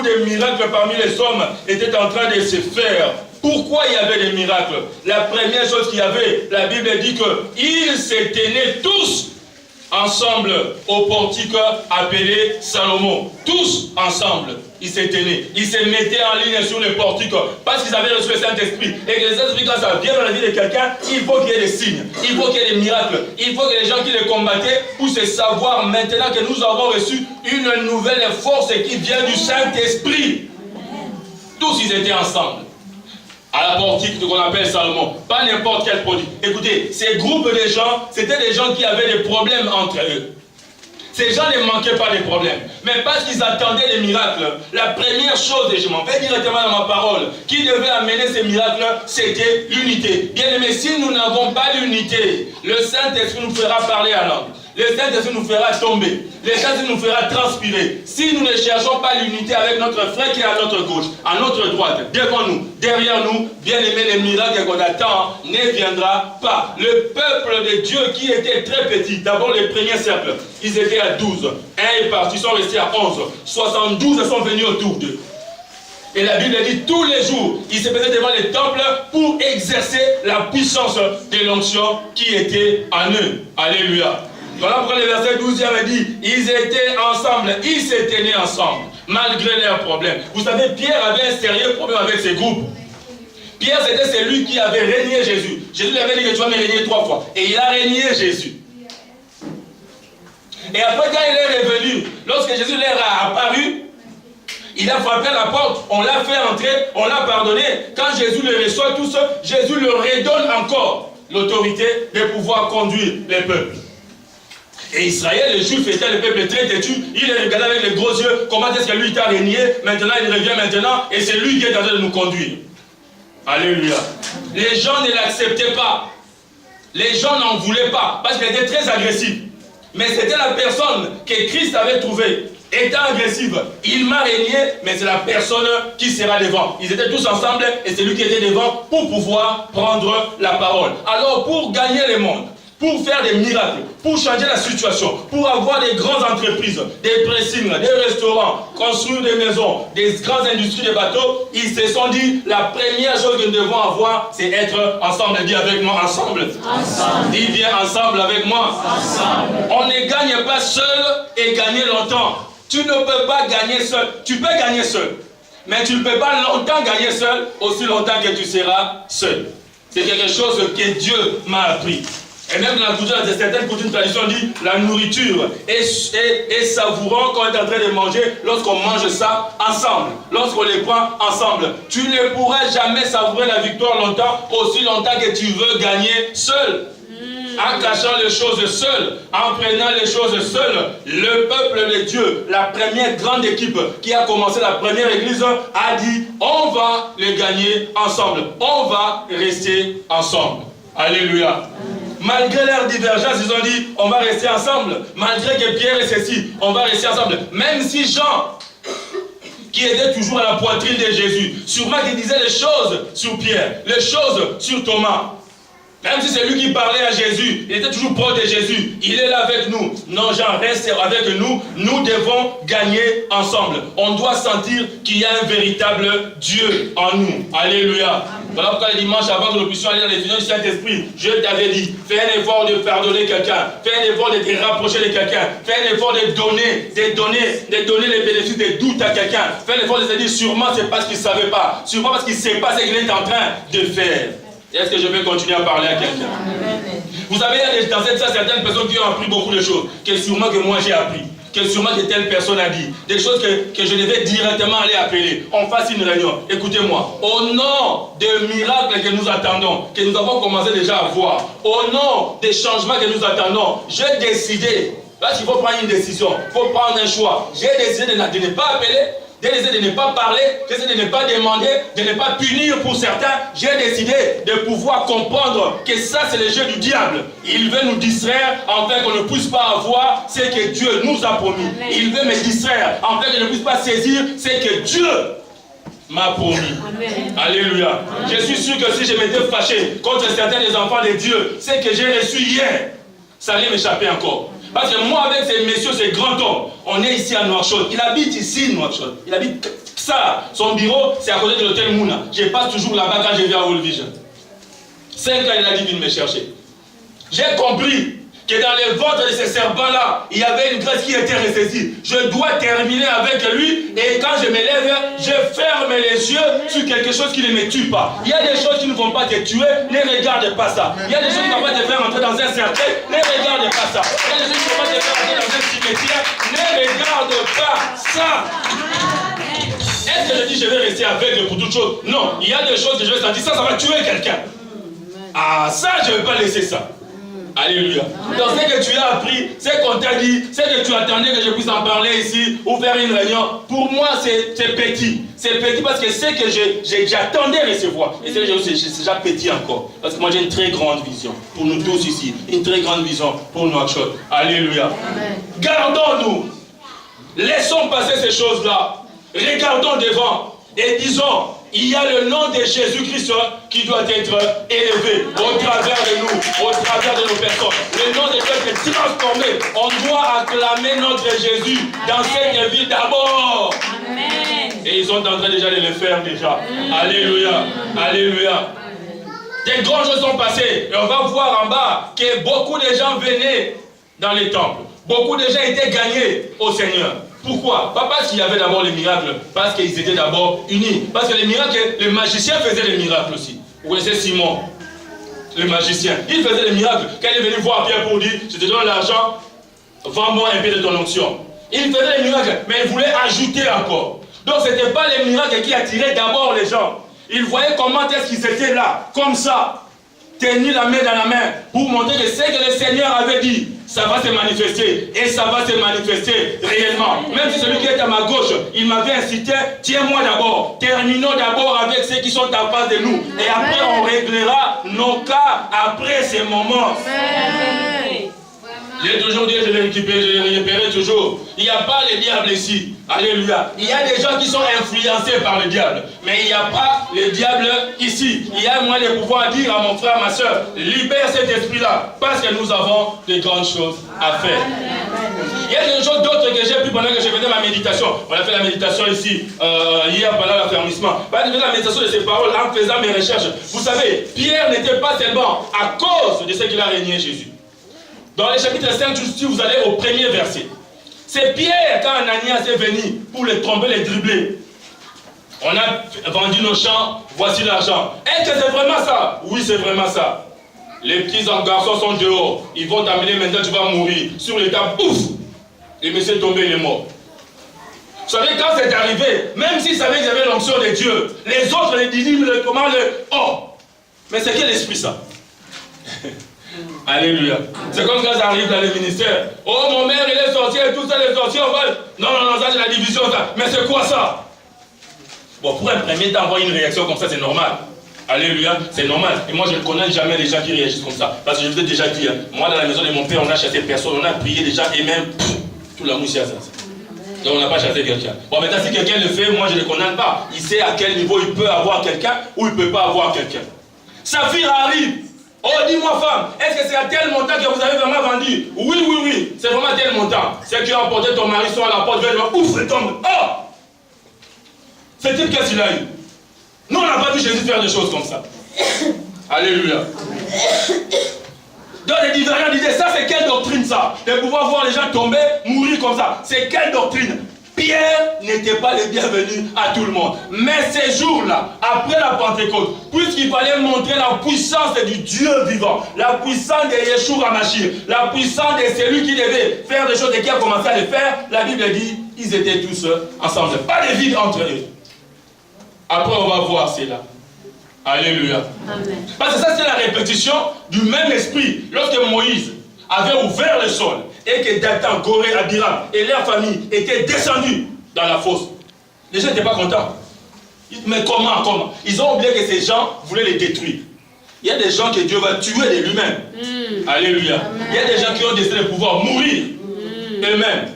des miracles parmi les hommes étaient en train de se faire. Pourquoi il y avait des miracles? La première chose qu'il y avait, la Bible dit qu'ils se tenaient tous ensemble au portique appelé Salomon. Tous ensemble, ils se tenaient. Ils se mettaient en ligne sur le portique parce qu'ils avaient reçu le Saint-Esprit. Et que le Saint-Esprit, quand ça vient dans la vie de quelqu'un, il faut qu'il y ait des signes, il faut qu'il y ait des miracles, il faut que les gens qui les combattaient puissent savoir maintenant que nous avons reçu une nouvelle force qui vient du Saint-Esprit. Tous ils étaient ensemble. À la portique qu'on appelle Salomon, pas n'importe quel produit. Écoutez, ces groupes de gens, c'était des gens qui avaient des problèmes entre eux. Ces gens ne manquaient pas de problèmes, mais parce qu'ils attendaient des miracles, la première chose, et je m'en vais directement dans ma parole, qui devait amener ces miracles, c'était l'unité. Bien aimé, si nous n'avons pas l'unité, le Saint-Esprit nous fera parler à langue. Le Saint-Esprit nous fera tomber. Le Saint-Esprit nous fera transpirer. Si nous ne cherchons pas l'unité avec notre frère qui est à notre gauche, à notre droite, devant nous, derrière nous, bien aimé, les miracles qu'on attend ne viendra pas. Le peuple de Dieu qui était très petit, d'abord les premiers cercles, ils étaient à 12. Un est parti, ils sont restés à 11. 72 sont venus autour d'eux. Et la Bible dit tous les jours, ils se mettaient devant les temples pour exercer la puissance de l'onction qui était en eux. Alléluia. Voilà pourquoi le verset 12 dit, ils étaient ensemble, ils se tenaient ensemble, malgré leurs problèmes. Vous savez, Pierre avait un sérieux problème avec ses groupes. Pierre, c'était celui qui avait régné Jésus. Jésus lui avait dit que tu vas me régner 3 fois. Et il a régné Jésus. Et après, quand il est revenu, lorsque Jésus leur a apparu, il a frappé la porte, on l'a fait entrer, on l'a pardonné. Quand Jésus le reçoit tous, Jésus leur redonne encore l'autorité de pouvoir conduire les peuples. Et Israël, les Juifs étaient le peuple très têtu. Il les regardait avec les gros yeux. Comment est-ce que lui t'a régné? Maintenant, il revient maintenant. Et c'est lui qui est en train de nous conduire. Alléluia. Les gens ne l'acceptaient pas. Les gens n'en voulaient pas. Parce qu'il était très agressif. Mais c'était la personne que Christ avait trouvée. Étant agressive, il m'a régné, mais c'est la personne qui sera devant. Ils étaient tous ensemble et c'est lui qui était devant pour pouvoir prendre la parole. Alors, pour gagner le monde, pour faire des miracles, pour changer la situation, pour avoir des grandes entreprises, des pressings, des restaurants, construire des maisons, des grandes industries de bateaux, ils se sont dit, la première chose que nous devons avoir, c'est être ensemble. Dis avec moi, ensemble. Ensemble. Dis viens ensemble avec moi. Ensemble. On ne gagne pas seul et gagner longtemps. Tu ne peux pas gagner seul. Tu peux gagner seul. Mais tu ne peux pas longtemps gagner seul, aussi longtemps que tu seras seul. C'est quelque chose que Dieu m'a appris. Et même dans la culture, certaines coutumes traditions dit la nourriture est savourant quand on est en train de manger lorsqu'on mange ça ensemble, lorsqu'on les prend ensemble. Tu ne pourras jamais savourer la victoire longtemps, aussi longtemps que tu veux gagner seul. En cachant les choses seul, en prenant les choses seul, le peuple de Dieu, la première grande équipe qui a commencé la première église, a dit on va les gagner ensemble, on va rester ensemble. Alléluia. Malgré leur divergence, ils ont dit, on va rester ensemble. Malgré que Pierre et ceci, on va rester ensemble. Même si Jean, qui était toujours à la poitrine de Jésus, sûrement qu'il disait les choses sur Pierre, les choses sur Thomas. Même si c'est lui qui parlait à Jésus, il était toujours proche de Jésus. Il est là avec nous. Non, Jean, reste avec nous. Nous devons gagner ensemble. On doit sentir qu'il y a un véritable Dieu en nous. Alléluia. Voilà pourquoi le dimanche, avant que nous puissions aller dans les finances du Saint-Esprit, je t'avais dit, fais un effort de pardonner quelqu'un. Fais un effort de te rapprocher de quelqu'un. Fais un effort de donner les bénéfices des doutes à quelqu'un. Fais un effort de se dire, sûrement c'est parce qu'il ne savait pas. Sûrement parce qu'il ne sait pas ce qu'il est en train de faire. Est-ce que je vais continuer à parler à quelqu'un? Vous savez, il y a dans cette salle certaines personnes qui ont appris beaucoup de choses, que sûrement que moi j'ai appris, que sûrement que telle personne a dit, des choses que je devais directement aller appeler. On fasse une réunion. Écoutez-moi, au nom des miracles que nous attendons, que nous avons commencé déjà à voir, au nom des changements que nous attendons, j'ai décidé, là il faut prendre une décision, il faut prendre un choix. J'ai décidé de ne pas appeler, j'ai décidé de ne pas parler, j'ai décidé de ne pas demander, de ne pas punir pour certains. J'ai décidé de pouvoir comprendre que ça c'est le jeu du diable. Il veut nous distraire afin qu'on ne puisse pas avoir ce que Dieu nous a promis. Il veut me distraire afin que je ne puisse pas saisir ce que Dieu m'a promis. Amen. Alléluia. Amen. Je suis sûr que si je m'étais fâché contre certains des enfants de Dieu, ce que j'ai reçu hier, ça allait m'échapper encore. Parce que moi, avec ces messieurs, ces grands hommes, on est ici à Nouakchott. Il habite ici, Nouakchott. Il habite Ça, son bureau, c'est à côté de l'hôtel Mouna. Je passe toujours là-bas quand je viens à World Vision. 5 ans, il a dit de me chercher. J'ai compris que dans les ventres de ces serpents-là, il y avait une graisse qui était ressaisie. Je dois terminer avec lui et quand je me lève, je ferme les yeux sur quelque chose qui ne me tue pas. Il y a des choses qui ne vont pas te tuer, ne regarde pas ça. Il y a des choses qui ne vont pas te faire entrer dans un cercueil, ne regarde pas ça. Il y a des choses qui ne vont pas te faire entrer dans un cimetière, ne regarde pas ça. Est-ce que je dis je vais rester aveugle pour toutes choses? Non, il y a des choses que je vais sentir, ça va tuer quelqu'un. Ah, ça, je ne vais pas laisser ça. Alléluia. Donc, ce que tu as appris, ce qu'on t'a dit, ce que tu attendais que je puisse en parler ici ou faire une réunion, pour moi, c'est petit. C'est petit parce que c'est que j'attendais recevoir. Et c'est déjà petit encore. Parce que moi, j'ai une très grande vision pour nous tous ici. Une très grande vision pour nous. Alléluia. Gardons-nous. Laissons passer ces choses-là. Regardons devant et disons, il y a le nom de Jésus-Christ qui doit être élevé au travers de nous, au travers de nos personnes. Le nom de Dieu est transformé. On doit acclamer notre Jésus dans cette ville d'abord. Et ils sont en train déjà de le faire déjà. Alléluia. Alléluia. Des grandes choses sont passées. Et on va voir en bas que beaucoup de gens venaient dans les temples. Beaucoup de gens étaient gagnés au Seigneur. Pourquoi? Pas parce qu'il y avait d'abord les miracles, parce qu'ils étaient d'abord unis. Parce que les miracles, les magiciens faisaient les miracles aussi. Vous connaissez Simon, le magicien. Il faisait les miracles. Quand il est venu voir Pierre pour dire, je te donne l'argent, vends-moi un peu de ton onction. Il faisait les miracles, mais il voulait ajouter encore. Donc ce n'était pas les miracles qui attiraient d'abord les gens. Il voyait comment est-ce qu'ils étaient là, comme ça, tenus la main dans la main, pour montrer que ce que le Seigneur avait dit, ça va se manifester, et ça va se manifester réellement. Même si celui qui est à ma gauche, il m'avait incité, tiens-moi d'abord, terminons d'abord avec ceux qui sont en face de nous, et après on réglera nos cas après ces moments. J'ai toujours dit, je l'ai récupéré toujours. Il n'y a pas le diable ici. Alléluia. Il y a des gens qui sont influencés par le diable. Mais il n'y a pas le diable ici. Il y a moyen de pouvoir dire à mon frère, ma soeur, libère cet esprit-là. Parce que nous avons de grandes choses à faire. Il y a des choses d'autres que j'ai pris pendant que je faisais ma méditation. On a fait la méditation ici, hier pendant l'affermissement. Je faisais la méditation de ces paroles en faisant mes recherches. Vous savez, Pierre n'était pas seulement à cause de ce qu'il a régné Jésus. Dans le chapitre 5, si vous allez au premier verset, c'est Pierre, quand Ananias est venu pour les tromper, les dribbler. On a vendu nos champs, voici l'argent. Est-ce que c'est vraiment ça? Oui, c'est vraiment ça. Les petits garçons sont dehors. Ils vont t'amener maintenant, tu vas mourir. Sur l'état, pouf! Le monsieur est tombé, il est mort. Vous savez, quand c'est arrivé, même s'ils savaient qu'ils avaient l'onction de Dieu, les autres, les disciples, comment le... Oh! Mais c'est quel esprit ça? Alléluia. C'est comme quand ça arrive dans les ministères. Oh, mon mère, il est sorti et tout ça, les sorciers, on va... Non, ça c'est la division, ça. Mais c'est quoi ça? Bon, pour un premier temps, avoir une réaction comme ça, c'est normal. Alléluia, c'est normal. Et moi, je ne connais jamais les gens qui réagissent comme ça. Parce que je vous ai déjà dit, moi, dans la maison de mon père, on a chassé personne, on a prié déjà, et même, tout la mousse, ça. Donc, on n'a pas chassé quelqu'un. Bon, maintenant, si quelqu'un le fait, moi, je ne le connais pas. Il sait à quel niveau il peut avoir quelqu'un ou il ne peut pas avoir quelqu'un. Saphir arrive. Oh, dis-moi, femme, est-ce que c'est à tel montant que vous avez vraiment vendu? Oui, c'est vraiment tel montant. C'est que tu as emporté ton mari sur la porte, ouf, il tombe. Oh! Ce type, qu'est-ce qu'il a eu? Nous, on n'a pas vu Jésus faire des choses comme ça. Alléluia. Donc, les divers disaient, ça, c'est quelle doctrine, ça? De pouvoir voir les gens tomber, mourir comme ça. C'est quelle doctrine? Pierre n'était pas le bienvenu à tout le monde. Mais ces jours-là, après la Pentecôte, puisqu'il fallait montrer la puissance du Dieu vivant, la puissance de Yeshua HaMashiach, la puissance de celui qui devait faire des choses et qui a commencé à les faire, la Bible dit, ils étaient tous ensemble. Pas de vide entre eux. Après, on va voir cela. Alléluia. Amen. Parce que ça, c'est la répétition du même esprit. Lorsque Moïse avait ouvert le sol, et que Dathan, Gorée, Abiram et leur famille étaient descendus dans la fosse. Les gens n'étaient pas contents. Mais comment? Ils ont oublié que ces gens voulaient les détruire. Il y a des gens que Dieu va tuer de lui-même. Alléluia. Amen. Il y a des gens qui ont décidé de pouvoir mourir eux-mêmes.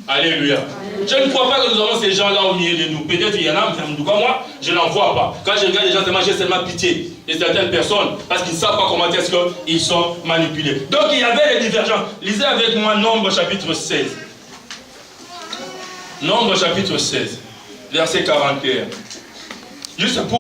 Alléluia. Je ne crois pas que nous avons ces gens-là au milieu de nous. Peut-être il y en a, mais en tout cas moi, je n'en vois pas. Quand je regarde les gens, j'ai seulement pitié de certaines personnes parce qu'ils ne savent pas comment est-ce qu'ils sont manipulés. Donc il y avait les divergences. Lisez avec moi Nombre chapitre 16. Nombre chapitre 16. verset 41. Juste pour